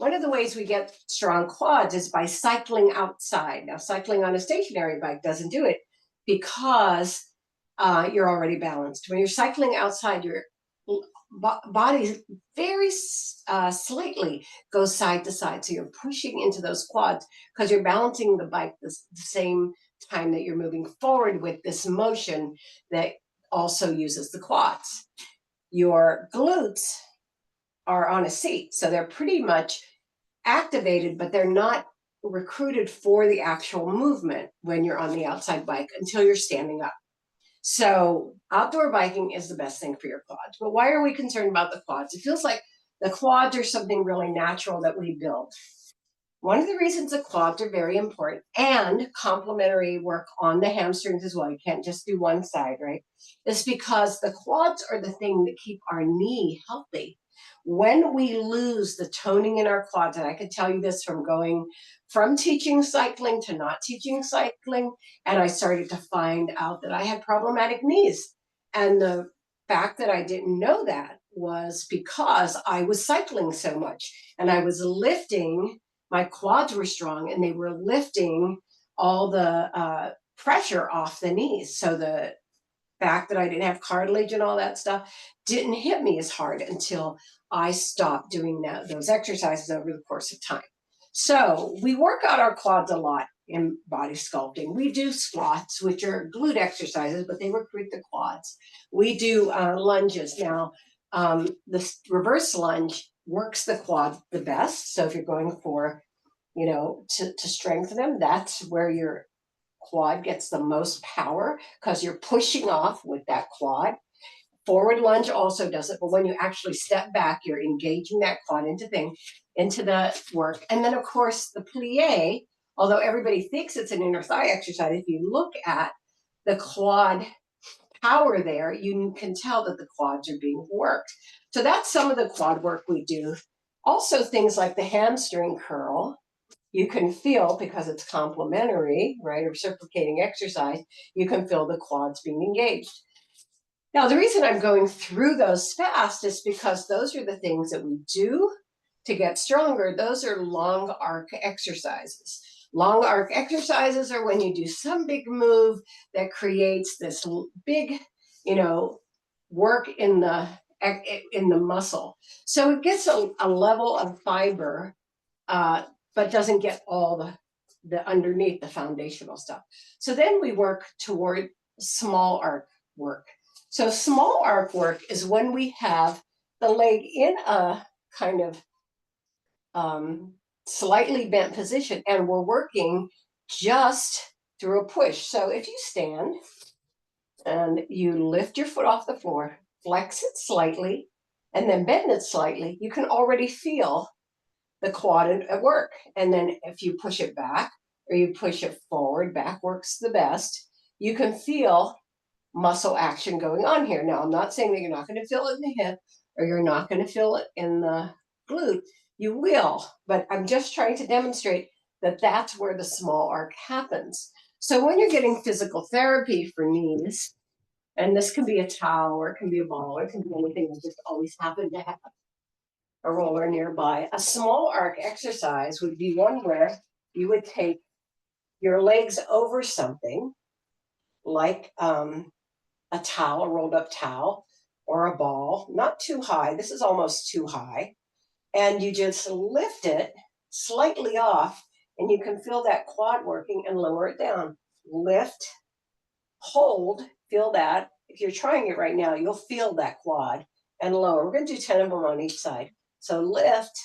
One of the ways we get strong quads is by cycling outside. Now, cycling on a stationary bike doesn't do it because you're already balanced. When you're cycling outside, your body very slightly goes side to side. So you're pushing into those quads because you're balancing the bike the same time that you're moving forward with this motion that also uses the quads. Your glutes are on a seat, so they're pretty much activated, but they're not recruited for the actual movement when you're on the outside bike until you're standing up. So outdoor biking is the best thing for your quads. But why are we concerned about the quads? It feels like the quads are something really natural that we build. One of the reasons the quads are very important and complementary work on the hamstrings as well, you can't just do one side, right? Is because the quads are the thing that keep our knee healthy. When we lose the toning in our quads, and I can tell you this from going from teaching cycling to not teaching cycling, and I started to find out that I had problematic knees. And the fact that I didn't know that was because I was cycling so much and I was lifting, my quads were strong and they were lifting all the pressure off the knees. So the fact that I didn't have cartilage and all that stuff didn't hit me as hard until I stopped doing those exercises over the course of time. So we work out our quads a lot in body sculpting. We do squats, which are glute exercises, but they recruit the quads. We do lunges. Now, the reverse lunge works the quad the best. So if you're going for, to strengthen them, that's where your quad gets the most power because you're pushing off with that quad. Forward lunge also does it, but when you actually step back, you're engaging that quad into the work. And then, of course, the plie, although everybody thinks it's an inner thigh exercise, if you look at the quad power there, you can tell that the quads are being worked. So that's some of the quad work we do. Also, things like the hamstring curl, you can feel, because it's complementary, right, or reciprocating exercise, you can feel the quads being engaged. Now, the reason I'm going through those fast is because those are the things that we do to get stronger. Those are long arc exercises. Long arc exercises are when you do some big move that creates this big, work in the muscle. So it gets a level of fiber, but doesn't get all the underneath the foundational stuff. So then we work toward small arc work. So small arc work is when we have the leg in a kind of slightly bent position and we're working just through a push. So if you stand and you lift your foot off the floor, flex it slightly, and then bend it slightly, you can already feel the quad at work. And then if you push it back or you push it forward, back works the best, you can feel muscle action going on here. Now, I'm not saying that you're not going to feel it in the hip or you're not going to feel it in the glute. You will, but I'm just trying to demonstrate that that's where the small arc happens. So when you're getting physical therapy for knees, and this can be a towel or it can be a ball or it can be anything that just always happened to have a roller nearby, a small arc exercise would be one where you would take your legs over something like a towel, a rolled up towel, or a ball, not too high. This is almost too high. And you just lift it slightly off, and you can feel that quad working and lower it down. Lift, hold, feel that. If you're trying it right now, you'll feel that quad and lower. We're going to do 10 of them on each side. So lift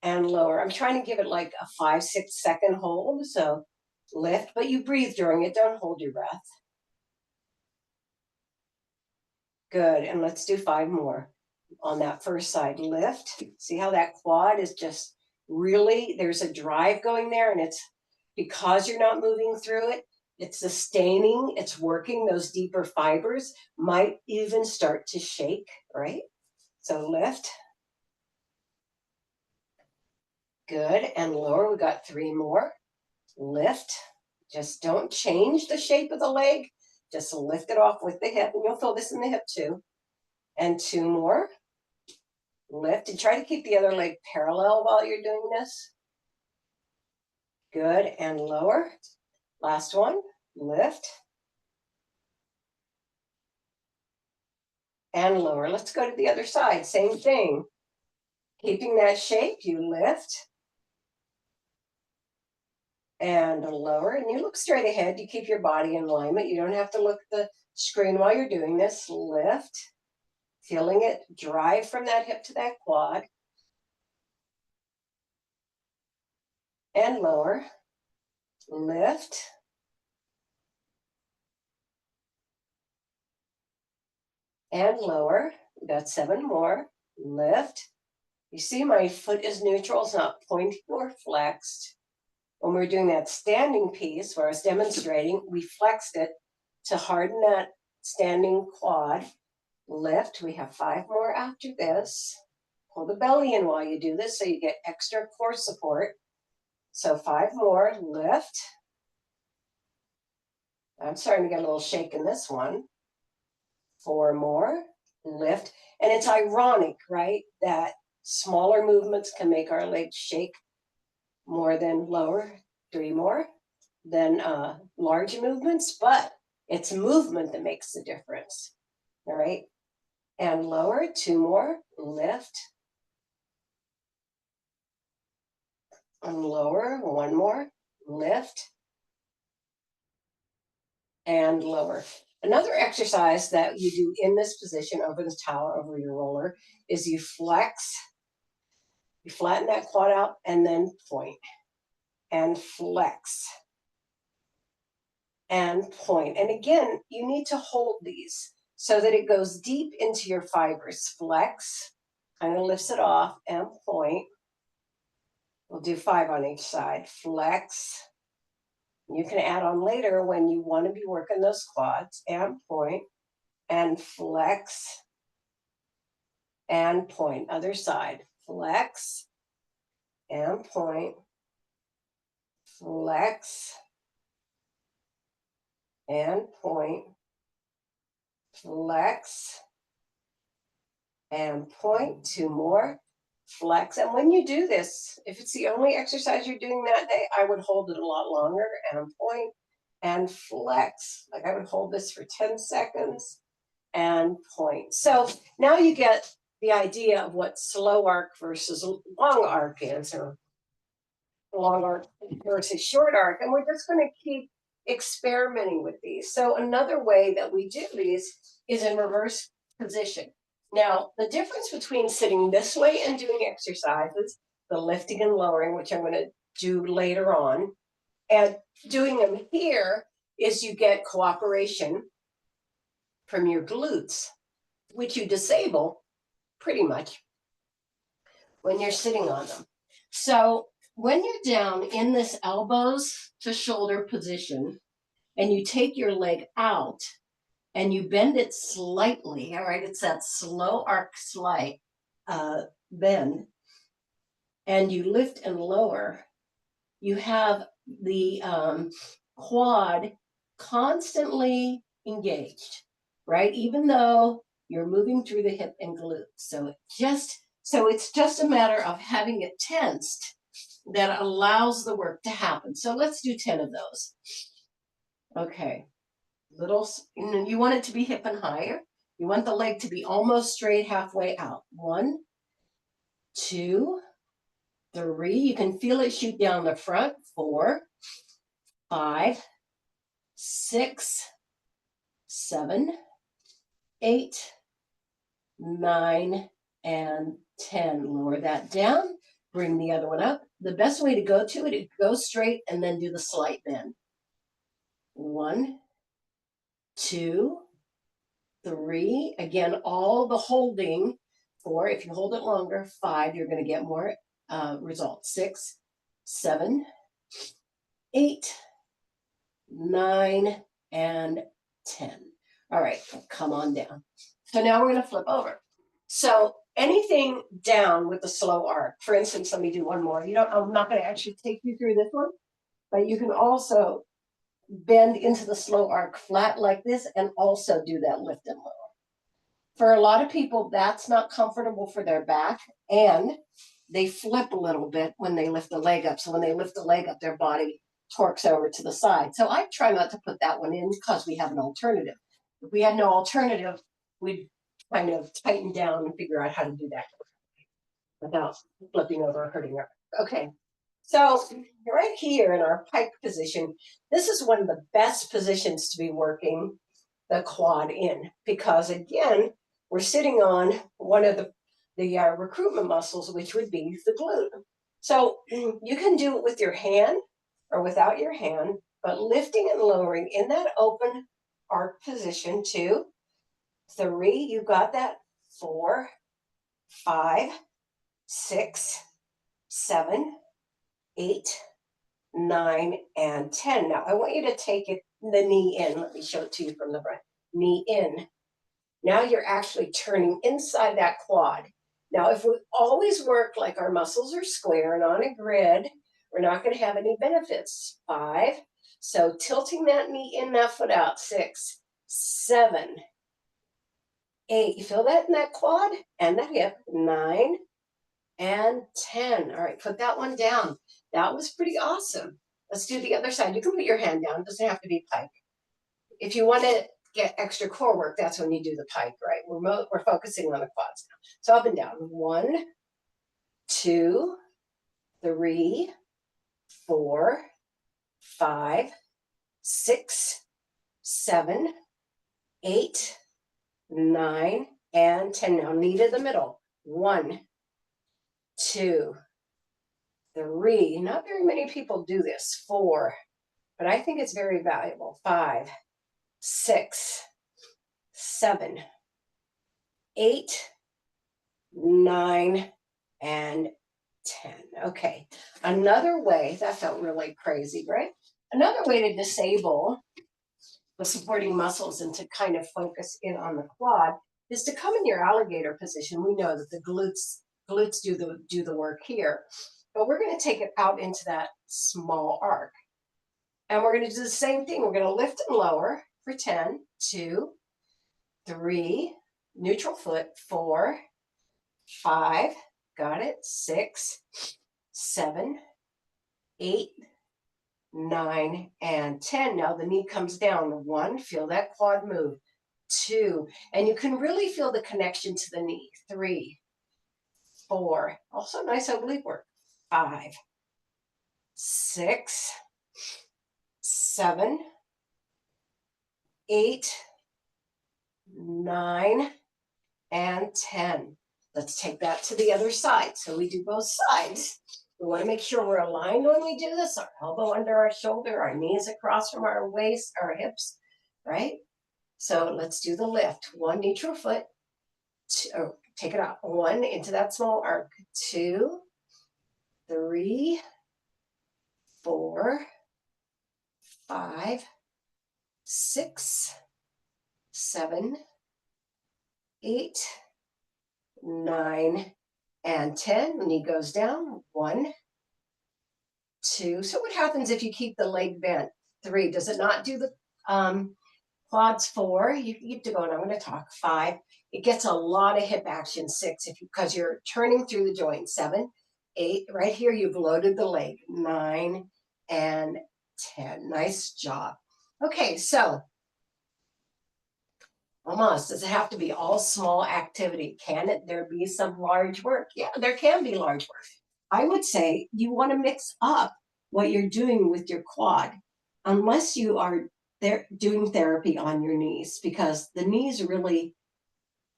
and lower. I'm trying to give it like a 5-6 second hold. So lift, but you breathe during it. Don't hold your breath. Good. And let's do 5 more on that first side. Lift. See how that quad is just really, there's a drive going there, and it's because you're not moving through it, it's sustaining, it's working. Those deeper fibers might even start to shake, right? So lift. Good. And lower. We got 3 more. Lift. Just don't change the shape of the leg. Just lift it off with the hip, and you'll feel this in the hip too. And 2 more. lift, and try to keep the other leg parallel while you're doing this. Good, and lower. Last one, lift. And lower. Let's go to the other side, same thing. Keeping that shape, you lift. And lower, and you look straight ahead. You keep your body in alignment. You don't have to look at the screen while you're doing this. Lift, feeling it drive from that hip to that quad. And lower, lift. And lower, we got 7 more, lift. You see my foot is neutral, it's not pointing or flexed. When we're doing that standing piece where I was demonstrating, we flexed it to harden that standing quad. Lift, we have 5 more after this. Pull the belly in while you do this so you get extra core support. So 5 more, lift. I'm starting to get a little shake in this one. 4 more, lift. And it's ironic, right, that smaller movements can make our legs shake more than lower. 3 more than large movements, but it's movement that makes the difference. All right. And lower, 2 more, lift. And lower, 1 more, lift. And lower. Another exercise that you do in this position over the towel, over your roller, is you flex. You flatten that quad out and then point. And flex. And point. And again, you need to hold these so that it goes deep into your fibers. Flex, kind of lifts it off, and point. We'll do 5 on each side. Flex. You can add on later when you want to be working those quads. And point. And flex. And point. Other side. Flex. And point. Flex. And point. Flex. And point. 2 more. Flex. And when you do this, if it's the only exercise you're doing that day, I would hold it a lot longer. And point. And flex. Like I would hold this for 10 seconds. And point. So now you get the idea of what slow arc versus long arc is, or long arc versus short arc. And we're just going to keep experimenting with these. So another way that we do these is in reverse position. Now, the difference between sitting this way and doing exercises, the lifting and lowering, which I'm going to do later on, and doing them here is you get cooperation from your glutes, which you disable pretty much when you're sitting on them. So when you're down in this elbows to shoulder position and you take your leg out and you bend it slightly, all right, it's that slow arc slight bend, and you lift and lower, you have the quad constantly engaged, right? Even though you're moving through the hip and glute. So it's just a matter of having it tensed that allows the work to happen. So let's do 10 of those. Okay. You want it to be hip and higher. You want the leg to be almost straight halfway out. 1, 2, 3. You can feel it shoot down the front. 4, 5, 6, 7, 8, 9, and 10. Lower that down. Bring the other one up. The best way to go to it is go straight and then do the slight bend. 1, 2, 3. Again, all the holding. 4, if you hold it longer. 5, you're going to get more results. 6, 7, 8, 9, and 10. All right, come on down. So now we're going to flip over. So anything down with the slow arc, for instance, let me do one more. I'm not going to actually take you through this one, but you can also bend into the slow arc flat like this and also do that lift and lower. For a lot of people, that's not comfortable for their back, and they flip a little bit when they lift the leg up. So when they lift the leg up, their body torques over to the side. So I try not to put that one in because we have an alternative. If we had no alternative, we'd kind of tighten down and figure out how to do that without flipping over or hurting our. Okay, so right here in our pike position, this is one of the best positions to be working the quad in, because again, we're sitting on one of the recruitment muscles, which would be the glute. So you can do it with your hand or without your hand, but lifting and lowering in that open arc position. 2, 3, you got that. 4, 5, 6, 7, 8, 9, and 10. Now I want you to take it the knee in. Let me show it to you from the front. Knee in. Now you're actually turning inside that quad. Now, if we always work like our muscles are square and on a grid, we're not going to have any benefits. 5. So tilting that knee in, that foot out. 6, 7, 8. You feel that in that quad and that hip. 9 and 10. All right, put that one down. That was pretty awesome. Let's do the other side. You can put your hand down. It doesn't have to be pike. If you want to get extra core work, that's when you do the pike, right? We're focusing on the quads now. So up and down. 1, 2, 3, 4, 5, 6, 7, 8, 9, and 10. Now knee to the middle. 1, 2, 3. Not very many people do this. 4, but I think it's very valuable. 5, 6, 7, 8, 9, and 10. Okay. Another way, that felt really crazy, right? Another way to disable the supporting muscles and to kind of focus in on the quad is to come in your alligator position. We know that the glutes do the work here, but we're going to take it out into that small arc. And we're going to do the same thing. We're going to lift and lower for 10, 2, 3, neutral foot, 4, 5, got it, 6, 7, 8, 9, and 10. Now the knee comes down. 1, feel that quad move. 2, and you can really feel the connection to the knee. 3, 4, also nice oblique work. 5, 6, 7, 8, 9, and 10. Let's take that to the other side. So we do both sides. We want to make sure we're aligned when we do this. Our elbow under our shoulder, our knees across from our waist, our hips, right? So let's do the lift. 1 neutral foot. 2, take it out. 1 into that small arc. 2, 3, 4, 5, 6, 7, 8, 9, and 10. The knee goes down. 1, 2. So what happens if you keep the leg bent? 3. Does it not do the quads? 4. You keep to going. I'm going to talk. 5. It gets a lot of hip action. 6, because you're turning through the joint. 7, 8. Right here, you've loaded the leg. 9 and 10. Nice job. Okay, so almost. Does it have to be all small activity? Can there be some large work? Yeah, there can be large work. I would say you want to mix up what you're doing with your quad, unless you are there doing therapy on your knees, because the knees really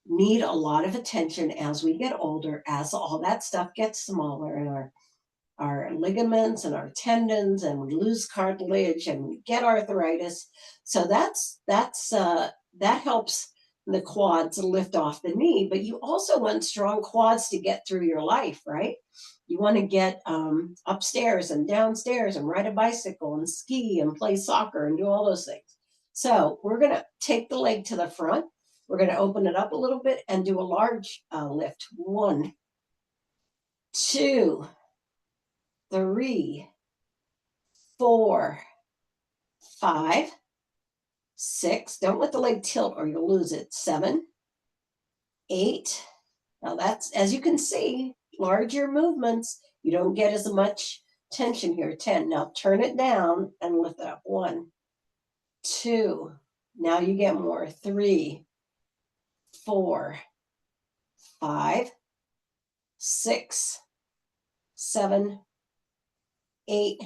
need a lot of attention as we get older, as all that stuff gets smaller, and our ligaments and our tendons, and we lose cartilage and we get arthritis. So that helps the quads lift off the knee, but you also want strong quads to get through your life, right? You want to get upstairs and downstairs and ride a bicycle and ski and play soccer and do all those things. So we're going to take the leg to the front. We're going to open it up a little bit and do a large lift. 1, 2, 3, 4, 5, 6. Don't let the leg tilt or you'll lose it. 7, 8. Now that's, as you can see, larger movements. You don't get as much tension here. 10. Now turn it down and lift it up. 1, 2. Now you get more. 3, 4, 5, 6, 7, 8,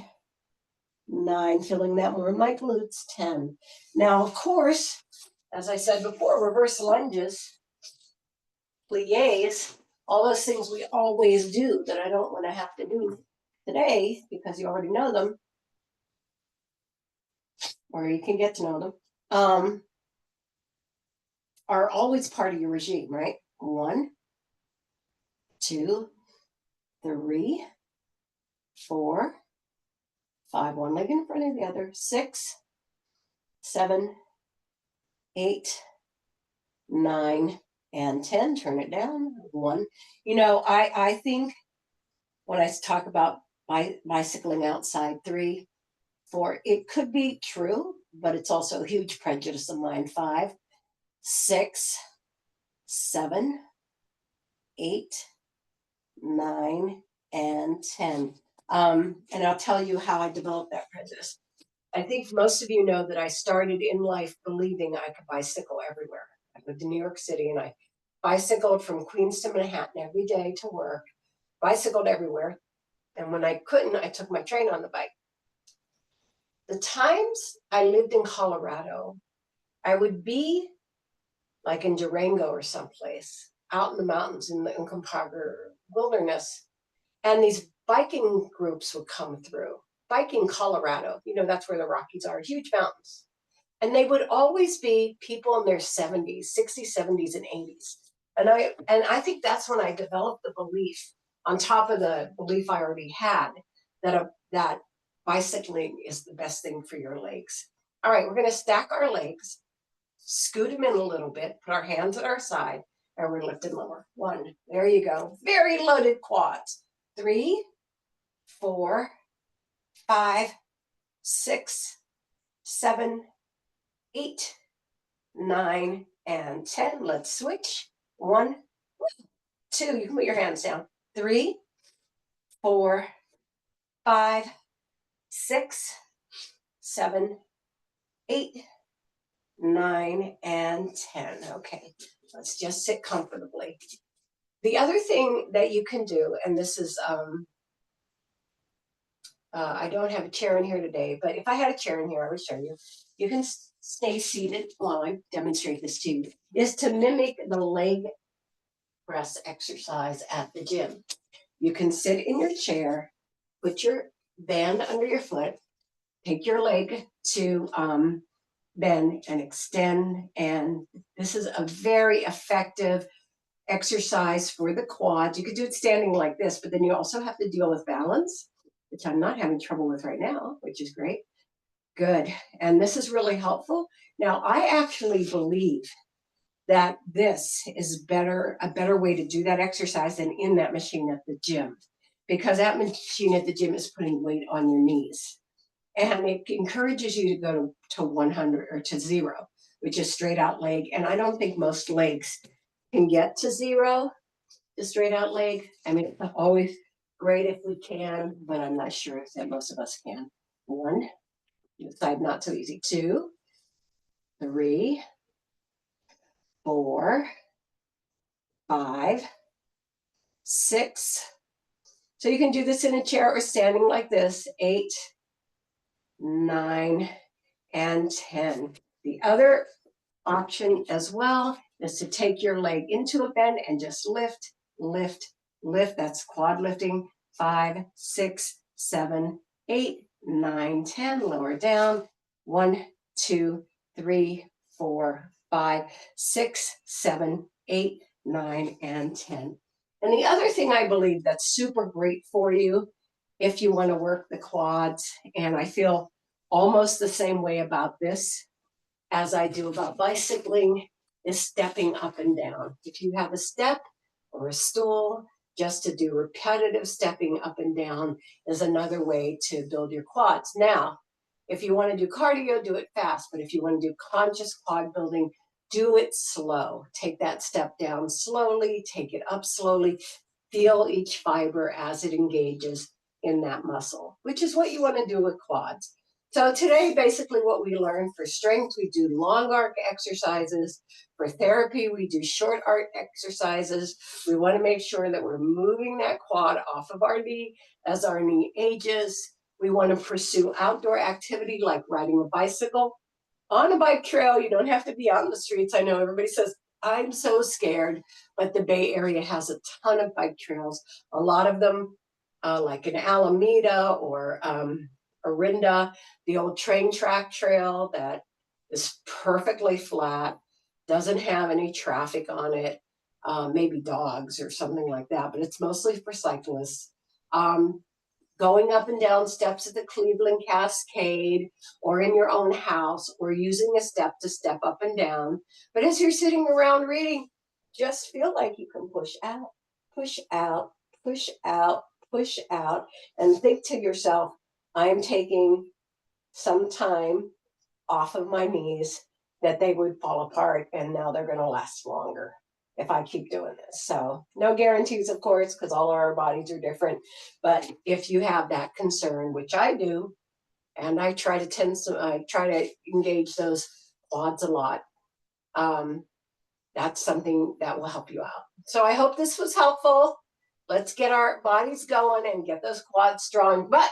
9. Feeling that more in my glutes. 10. Now, of course, as I said before, reverse lunges, plies, all those things we always do that I don't want to have to do today because you already know them, or you can get to know them, are always part of your regime, right? 1, 2, 3, 4, 5, one leg in front of the other, 6, 7, 8, 9, and 10. Turn it down. 1. You know, I think when I talk about bicycling outside, 3, 4, it could be true, but it's also a huge prejudice of mine. 5, 6, 7, 8, 9, and 10. And I'll tell you how I developed that prejudice. I think most of you know that I started in life believing I could bicycle everywhere. I lived in New York City and I bicycled from Queens to Manhattan every day to work, bicycled everywhere. And when I couldn't, I took my train on the bike. The times I lived in Colorado, I would be like in Durango or someplace out in the mountains in the Uncompahgre wilderness. And these biking groups would come through. Biking Colorado, you know, that's where the Rockies are, huge mountains. And they would always be people in their 70s, 60s, 70s, and 80s. And I think that's when I developed the belief, on top of the belief I already had, that bicycling is the best thing for your legs. All right, we're going to stack our legs, scoot them in a little bit, put our hands at our side, and we're lifting lower. 1, there you go. Very loaded quads. 3, 4, 5, 6, 7, 8, 9, and 10. Let's switch. 1, 2. You can put your hands down. 3, 4, 5, 6, 7, 8, 9, and 10. Okay, let's just sit comfortably. The other thing that you can do, and this is, I don't have a chair in here today, but if I had a chair in here, I would show you. You can stay seated while I demonstrate this to you, is to mimic the leg press exercise at the gym. You can sit in your chair, put your band under your foot, take your leg to bend and extend. And this is a very effective exercise for the quads. You could do it standing like this, but then you also have to deal with balance, which I'm not having trouble with right now, which is great. Good. And this is really helpful. Now, I actually believe that this is a better way to do that exercise than in that machine at the gym, because that machine at the gym is putting weight on your knees. And it encourages you to go to 100 or to 0, which is straight out leg. And I don't think most legs can get to 0, the straight out leg. I mean, it's always great if we can, but I'm not sure if that most of us can. 1, side not so easy. 2, 3, 4, 5, 6. So you can do this in a chair or standing like this. 8, 9, and 10. The other option as well is to take your leg into a bend and just lift, lift, lift. That's quad lifting. 5, 6, 7, 8, 9, 10. Lower down. 1, 2, 3, 4, 5, 6, 7, 8, 9, and 10. And the other thing I believe that's super great for you if you want to work the quads, and I feel almost the same way about this as I do about bicycling, is stepping up and down. If you have a step or a stool, just to do repetitive stepping up and down is another way to build your quads. Now, if you want to do cardio, do it fast. But if you want to do conscious quad building, do it slow. Take that step down slowly, take it up slowly. Feel each fiber as it engages in that muscle, which is what you want to do with quads. So today, basically what we learned for strength, we do long arc exercises. For therapy, we do short arc exercises. We want to make sure that we're moving that quad off of our knee as our knee ages. We want to pursue outdoor activity like riding a bicycle. On a bike trail, you don't have to be out in the streets. I know everybody says, I'm so scared, but the Bay Area has a ton of bike trails. A lot of them, like in Alameda or Orinda, the old train track trail that is perfectly flat, doesn't have any traffic on it, maybe dogs or something like that, but it's mostly for cyclists. Going up and down steps at the Cleveland Cascade or in your own house or using a step to step up and down. But as you're sitting around reading, just feel like you can push out, push out, push out, push out, and think to yourself, I am taking some time off of my knees that they would fall apart and now they're going to last longer if I keep doing this. So no guarantees, of course, because all our bodies are different. But if you have that concern, which I do, and I try to engage those quads a lot, that's something that will help you out. So I hope this was helpful. Let's get our bodies going and get those quads strong. But